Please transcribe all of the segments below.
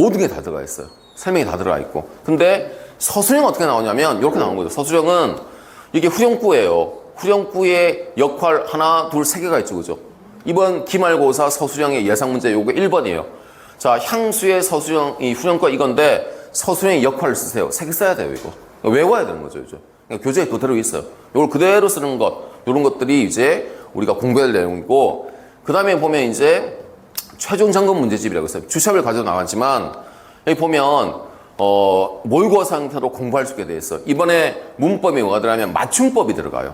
모든 게 다 들어가 있어요. 설명이 다 들어가 있고. 근데 서술형은 어떻게 나오냐면 이렇게 나오는 거죠. 서술형은 이게 후렴구예요. 후렴구의 역할 하나, 둘, 세 개가 있죠. 그죠? 이번 기말고사 서술형의 예상 문제 요거 1번이에요. 자, 향수의 서술형, 이 후렴구가 이건데 서술형의 역할을 쓰세요. 세 개 써야 돼요, 이거. 외워야 되는 거죠, 이제. 그러니까 교재에 그대로 있어요. 이걸 그대로 쓰는 것, 이런 것들이 이제 우리가 공부해야 될 내용이고, 그 다음에 보면 이제 최종 점검 문제집이라고 있어요. 주cep을 가지고 나왔지만, 여기 보면, 모의고사 상태로 공부할 수 있게 돼 있어요. 이번에 문법이 뭐가 들어가면 맞춤법이 들어가요.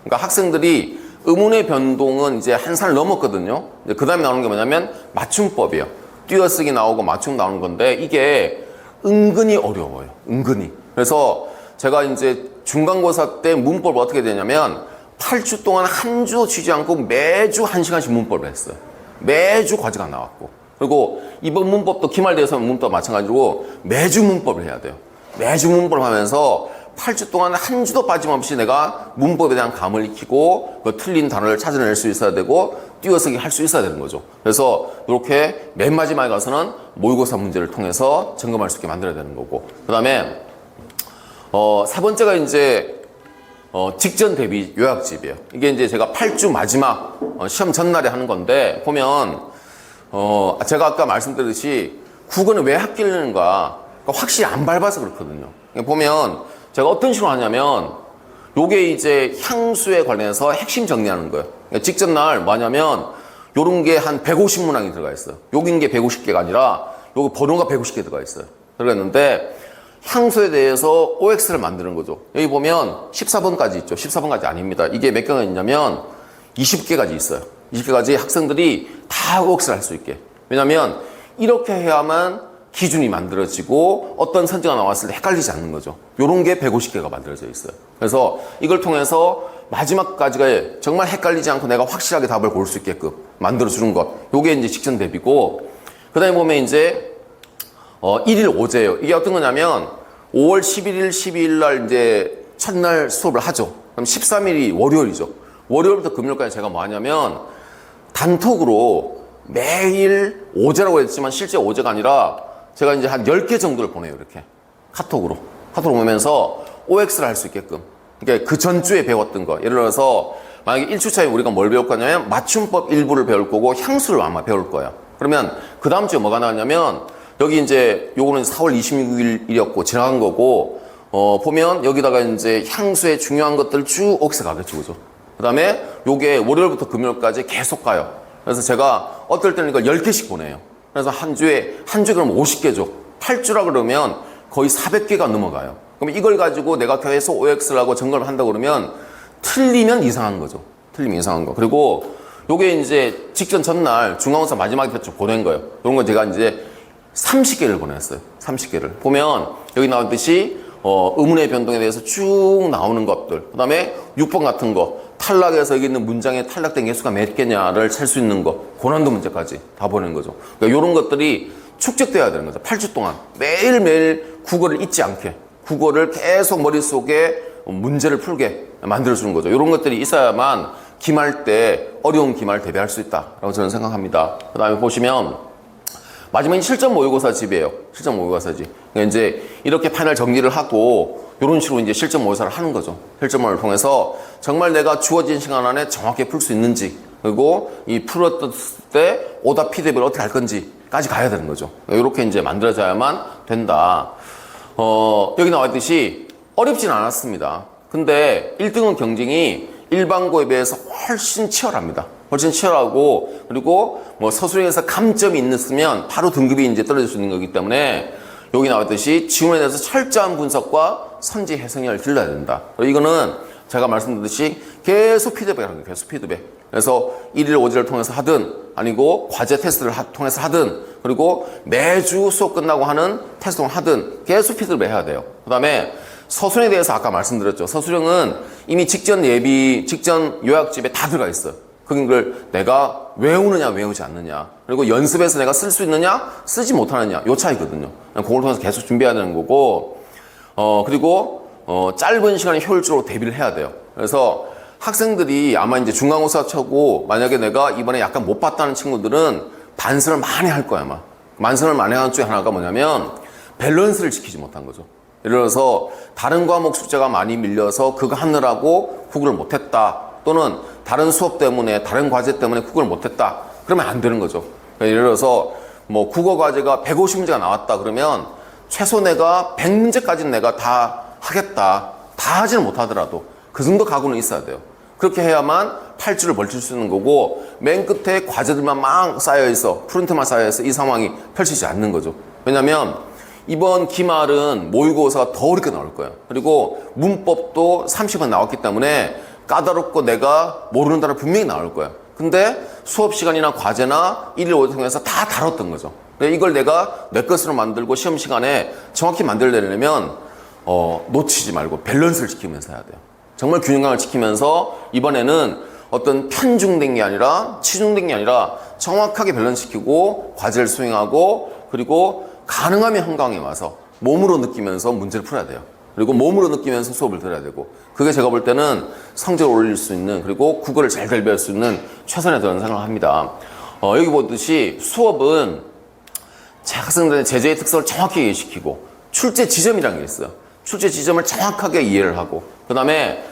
그러니까 학생들이 의문의 변동은 이제 한 살 넘었거든요. 그 다음에 나오는 게 뭐냐면 맞춤법이에요. 띄어쓰기 나오고 맞춤 나오는 건데 이게 은근히 어려워요. 은근히. 그래서 제가 이제 중간고사 때 문법을 어떻게 되냐면 8주 동안 한 주도 쉬지 않고 매주 1시간씩 문법을 했어요. 매주 과제가 나왔고. 그리고 이번 문법도 기말대에서 문법 마찬가지로 매주 문법을 해야 돼요. 매주 문법을 하면서 8주 동안 한 주도 빠짐없이 내가 문법에 대한 감을 익히고 그 틀린 단어를 찾아낼 수 있어야 되고 띄어쓰기 할 수 있어야 되는 거죠. 그래서 이렇게 맨 마지막에 가서는 모의고사 문제를 통해서 점검할 수 있게 만들어야 되는 거고, 그 다음에 세 번째가 이제 직전 대비 요약집이에요. 이게 이제 제가 8주 마지막 시험 전날에 하는 건데 보면 제가 아까 말씀드렸듯이 국어는 왜 합기는가 확실히 안 밟아서 그렇거든요. 보면 제가 어떤 식으로 하냐면 요게 이제 향수에 관련해서 핵심 정리하는 거예요. 그러니까 직전 날 뭐냐면 요런 게 한 150문항이 들어가 있어요. 여긴 게 150개가 아니라 요거 번호가 150개 들어가 있어요. 들어갔는데 향수에 대해서 OX를 만드는 거죠. 여기 보면 14번까지 있죠. 14번까지 아닙니다. 이게 몇 개가 있냐면 20개까지 있어요. 20개까지 학생들이 다 OX를 할 수 있게. 왜냐면 이렇게 해야만 기준이 만들어지고 어떤 선지가 나왔을 때 헷갈리지 않는 거죠. 요런 게 150개가 만들어져 있어요. 그래서 이걸 통해서 마지막까지가 정말 헷갈리지 않고 내가 확실하게 답을 고를 수 있게끔 만들어주는 것. 요게 이제 직전 대비고, 그 다음에 보면 이제 1일 오제예요. 이게 어떤 거냐면 5월 11일, 12일 날 이제 첫날 수업을 하죠. 그럼 13일이 월요일이죠. 월요일부터 금요일까지 제가 뭐 하냐면 단톡으로 매일 오제라고 했지만 실제 오제가 아니라 제가 이제 한 10개 정도를 보내요. 이렇게 카톡으로 보내면서 OX를 할 수 있게끔. 그러니까 그 전주에 배웠던 거, 예를 들어서 만약에 1주차에 우리가 뭘 배울 거냐면 맞춤법 일부를 배울 거고 향수를 아마 배울 거예요. 그러면 그 다음 주에 뭐가 나왔냐면 여기 이제 요거는 4월 26일이었고 지나간 거고, 보면 여기다가 이제 향수의 중요한 것들 쭉 OX 가겠죠. 그죠? 그 다음에 요게 월요일부터 금요일까지 계속 가요. 그래서 제가 어떨 때는 이걸 10개씩 보내요. 그래서 한 주에 그럼 50개죠. 8주라 그러면 거의 400개가 넘어가요. 그럼 이걸 가지고 내가 계속 OX를 하고 점검을 한다고 그러면 틀리면 이상한 거죠. 틀리면 이상한 거. 그리고 요게 이제 직전 전날 중간고사 마지막에 보낸 거예요. 이런 거 제가 이제 30개를 보냈어요. 30개를. 보면 여기 나왔듯이 의문의 변동에 대해서 쭉 나오는 것들. 그 다음에 6번 같은 거. 탈락해서 여기 있는 문장에 탈락된 개수가 몇 개냐를 찰 수 있는 거. 고난도 문제까지 다 보낸 거죠. 그러니까 이런 것들이 축적돼야 되는 거죠. 8주 동안. 매일매일 국어를 잊지 않게. 국어를 계속 머릿속에 문제를 풀게 만들어주는 거죠. 이런 것들이 있어야만 기말 때 어려운 기말 대비할 수 있다라고 저는 생각합니다. 그 다음에 보시면 마지막에 실전 모의고사 집이에요. 실전 모의고사 집. 그러니까 이제 이렇게 패널 정리를 하고 이런 식으로 이제 실전 모의고사를 하는 거죠. 실전 모의를 통해서 정말 내가 주어진 시간 안에 정확히 풀 수 있는지, 그리고 이 풀었을 때 오답 피드백을 어떻게 할 건지까지 가야 되는 거죠. 이렇게 이제 만들어져야만 된다. 여기 나와 있듯이 어렵진 않았습니다. 근데 1등은 경쟁이 일반고에 비해서 훨씬 치열합니다. 훨씬 치열하고, 그리고 뭐 서술형에서 감점이 있으면 바로 등급이 이제 떨어질 수 있는 거기 때문에 여기 나왔듯이 지문에 대해서 철저한 분석과 선지 해석력을 길러야 된다. 이거는 제가 말씀드렸듯이 계속 피드백을 하는 거예요. 계속 피드백. 그래서 1일 5지를 통해서 하든 아니고 과제 테스트를 통해서 하든, 그리고 매주 수업 끝나고 하는 테스트를 하든 계속 피드백을 해야 돼요. 그 다음에 서술형에 대해서 아까 말씀드렸죠. 서술형은 이미 직전 예비, 직전 요약집에 다 들어가 있어요. 그걸 내가 외우느냐 외우지 않느냐, 그리고 연습해서 내가 쓸 수 있느냐 쓰지 못하느냐, 요 차이거든요. 그걸 통해서 계속 준비해야 되는 거고, 그리고 짧은 시간에 효율적으로 대비를 해야 돼요. 그래서 학생들이 아마 이제 중간고사 쳐고 만약에 내가 이번에 약간 못 봤다는 친구들은 반성을 많이 할 거야. 아마 만선을 만회한 중에 하나가 뭐냐면 밸런스를 지키지 못한 거죠. 예를 들어서 다른 과목 숙제가 많이 밀려서 그거 하느라고 국어를 못했다. 또는 다른 수업 때문에 다른 과제 때문에 국어를 못했다. 그러면 안 되는 거죠. 예를 들어서 뭐 국어 과제가 150문제가 나왔다 그러면 최소 내가 100문제까지는 내가 다 하겠다. 다 하지는 못하더라도 그 정도 각오는 있어야 돼요. 그렇게 해야만 팔줄을 벌칠 수 있는 거고 맨 끝에 과제들만 막 쌓여있어 프론트만 쌓여있어 이 상황이 펼치지 않는 거죠. 왜냐면 이번 기말은 모의고사가 더 어렵게 나올 거예요. 그리고 문법도 30번 나왔기 때문에 까다롭고 내가 모르는 단어 분명히 나올 거예요. 근데 수업 시간이나 과제나 1일 5일 통해서 다 다뤘던 거죠. 이걸 내가 내 것으로 만들고 시험 시간에 정확히 만들려면 놓치지 말고 밸런스를 지키면서 해야 돼요. 정말 균형감을 지키면서 이번에는 어떤 편중된 게 아니라 치중된 게 아니라 정확하게 밸런스 지키고 과제를 수행하고 그리고 가능하면 한강에 와서 몸으로 느끼면서 문제를 풀어야 돼요. 그리고 몸으로 느끼면서 수업을 들어야 되고 그게 제가 볼 때는 성적을 올릴 수 있는 그리고 국어를 잘 대비할 수 있는 최선의 도전을 생각을 합니다. 여기 보듯이 수업은 학생들의 제재의 특성을 정확히 이해시키고 출제 지점이라는 게 있어요. 출제 지점을 정확하게 이해를 하고 그 다음에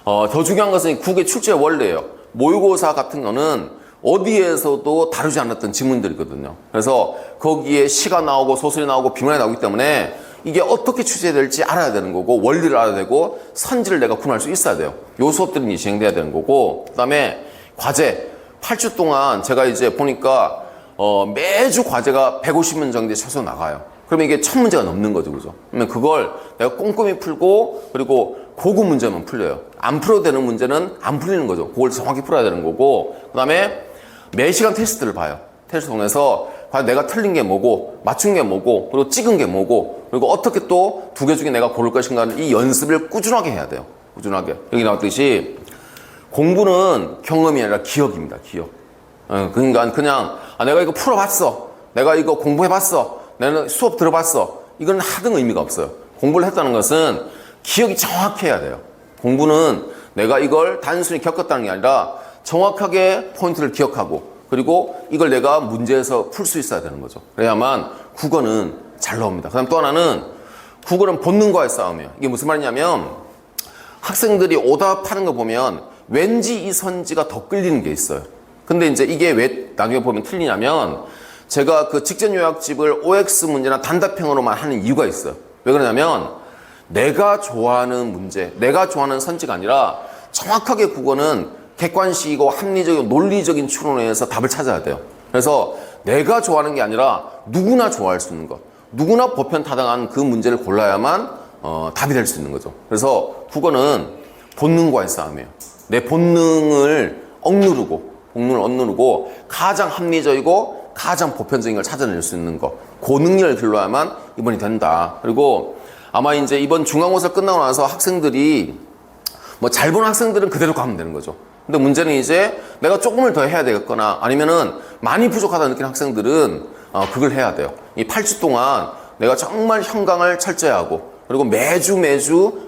더 중요한 것은 국의 출제 원리예요. 모의고사 같은 거는 어디에서도 다루지 않았던 지문들이거든요. 그래서 거기에 시가 나오고 소설이 나오고 비문이 나오기 때문에 이게 어떻게 출제될지 알아야 되는 거고 원리를 알아야 되고 선지를 내가 구분할 수 있어야 돼요. 요 수업들이 진행돼야 되는 거고 그 다음에 과제 8주 동안 제가 이제 보니까 매주 과제가 150문 정도에 최소 나가요. 그러면 이게 1000문제가 넘는 거죠. 그죠? 그러면 그걸 내가 꼼꼼히 풀고 그리고 고급 문제만 풀려요. 안 풀어도 되는 문제는 안 풀리는 거죠. 그걸 정확히 풀어야 되는 거고 그 다음에 매시간 테스트를 봐요. 테스트 통해서 과연 내가 틀린 게 뭐고 맞춘 게 뭐고 그리고 찍은 게 뭐고 그리고 어떻게 또 두 개 중에 내가 고를 것인가를 이 연습을 꾸준하게 해야 돼요. 꾸준하게. 여기 나왔듯이 공부는 경험이 아니라 기억입니다. 기억. 그러니까 그냥 내가 이거 풀어봤어. 내가 이거 공부해봤어. 내가 수업 들어봤어. 이건 하등 의미가 없어요. 공부를 했다는 것은 기억이 정확해야 돼요. 공부는 내가 이걸 단순히 겪었다는 게 아니라 정확하게 포인트를 기억하고 그리고 이걸 내가 문제에서 풀 수 있어야 되는 거죠. 그래야만 국어는 잘 나옵니다. 그 다음 또 하나는 국어는 본능과의 싸움이에요. 이게 무슨 말이냐면 학생들이 오답하는 거 보면 왠지 이 선지가 더 끌리는 게 있어요. 근데 이제 이게 왜 나중에 보면 틀리냐면 제가 그 직전 요약집을 OX 문제나 단답형으로만 하는 이유가 있어요. 왜 그러냐면 내가 좋아하는 문제, 내가 좋아하는 선지가 아니라 정확하게 국어는 객관식이고 합리적이고 논리적인 추론에서 답을 찾아야 돼요. 그래서 내가 좋아하는 게 아니라 누구나 좋아할 수 있는 것, 누구나 보편타당한 그 문제를 골라야만 답이 될 수 있는 거죠. 그래서 국어는 본능과의 싸움이에요. 내 본능을 억누르고 가장 합리적이고 가장 보편적인 걸 찾아낼 수 있는 것, 그 능력을 길러야만 이번이 된다. 그리고 아마 이제 이번 중간고사 끝나고 나서 학생들이 뭐 잘 보는 학생들은 그대로 가면 되는 거죠. 근데 문제는 이제 내가 조금을 더 해야 되겠거나 아니면은 많이 부족하다 느끼는 학생들은 그걸 해야 돼요. 이 8주 동안 내가 정말 현강을 철저히 하고 그리고 매주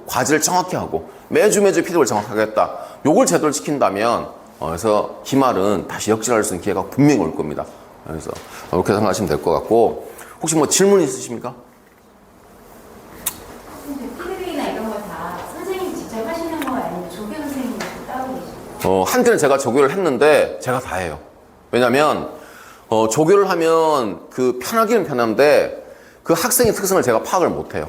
과제를 정확히 하고 매주 피드백을 정확하게 했다. 요걸 제대로 지킨다면 그래서 기말은 다시 역전할 수 있는 기회가 분명히 올 겁니다. 그래서 이렇게 생각하시면 될 것 같고 혹시 뭐 질문 있으십니까? 피드백이나 이런 거 다 선생님이 직접 하시는 거 아니면 조교 선생님이 따로 계시나요? 한때는 제가 조교를 했는데 제가 다 해요. 왜냐면 조교를 하면 그 편하기는 편한데 그 학생의 특성을 제가 파악을 못해요.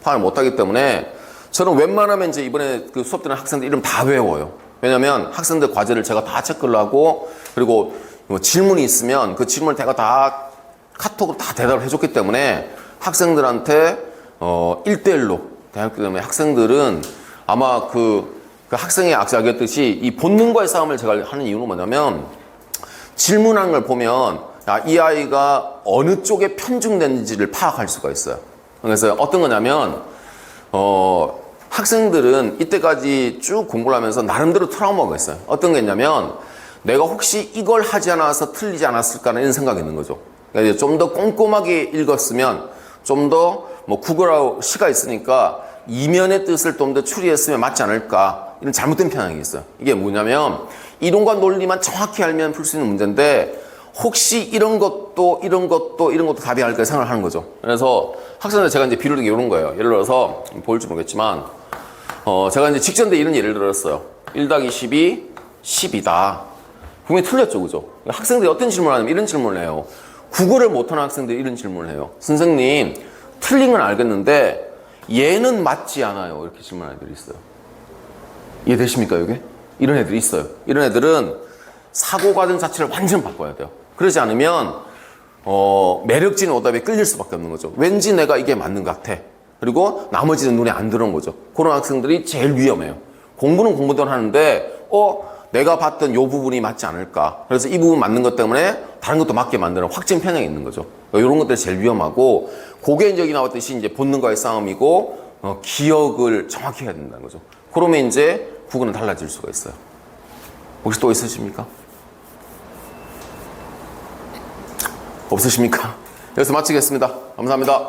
파악을 못하기 때문에 저는 웬만하면 이제 이번에 그 수업 듣는 학생들 이름 다 외워요. 왜냐면 학생들 과제를 제가 다 체크를 하고 그리고 뭐 질문이 있으면 그 질문을 제가 다 카톡으로 다 대답을 해줬기 때문에 학생들한테 1대1로 대학교 때문에 학생들은 아마 그 학생의 아까 얘기했듯이 이 본능과의 싸움을 제가 하는 이유는 뭐냐면 질문하는 걸 보면 이 아이가 어느 쪽에 편중됐는지를 파악할 수가 있어요. 그래서 어떤 거냐면 학생들은 이때까지 쭉 공부를 하면서 나름대로 트라우마가 있어요. 어떤 게 있냐면 내가 혹시 이걸 하지 않아서 틀리지 않았을까 이런 생각이 있는 거죠. 그러니까 좀 더 꼼꼼하게 읽었으면 좀 더 뭐 국어라고 시가 있으니까 이면의 뜻을 좀 더 추리했으면 맞지 않을까 이런 잘못된 편향이 있어요. 이게 뭐냐면 이론과 논리만 정확히 알면 풀 수 있는 문제인데 혹시 이런 것도 답이 아닐까 생각을 하는 거죠. 그래서 학생들 제가 이제 비료를 이런 거예요. 예를 들어서 보일지 모르겠지만 제가 이제 직전에 이런 예를 들었어요. 1 더하기 10이 10이다. 분명히 틀렸죠, 그죠? 학생들이 어떤 질문을 하냐면 이런 질문을 해요. 국어를 못하는 학생들이 이런 질문을 해요. 선생님, 틀린 건 알겠는데 얘는 맞지 않아요. 이렇게 질문하는 애들이 있어요. 이해되십니까, 이게? 이런 애들이 있어요. 이런 애들은 사고과정 자체를 완전 바꿔야 돼요. 그러지 않으면 매력적인 오답에 끌릴 수밖에 없는 거죠. 왠지 내가 이게 맞는 것 같아. 그리고 나머지는 눈에 안 들어온 거죠. 그런 학생들이 제일 위험해요. 공부는 공부대로 하는데 내가 봤던 요 부분이 맞지 않을까. 그래서 이 부분 맞는 것 때문에 다른 것도 맞게 만드는 확증 편향이 있는 거죠. 이런 것들이 제일 위험하고 그게 이제 여기 나왔듯이 이제 본능과의 싸움이고 기억을 정확히 해야 된다는 거죠. 그러면 이제 국어는 달라질 수가 있어요. 혹시 또 있으십니까? 없으십니까? 여기서 마치겠습니다. 감사합니다.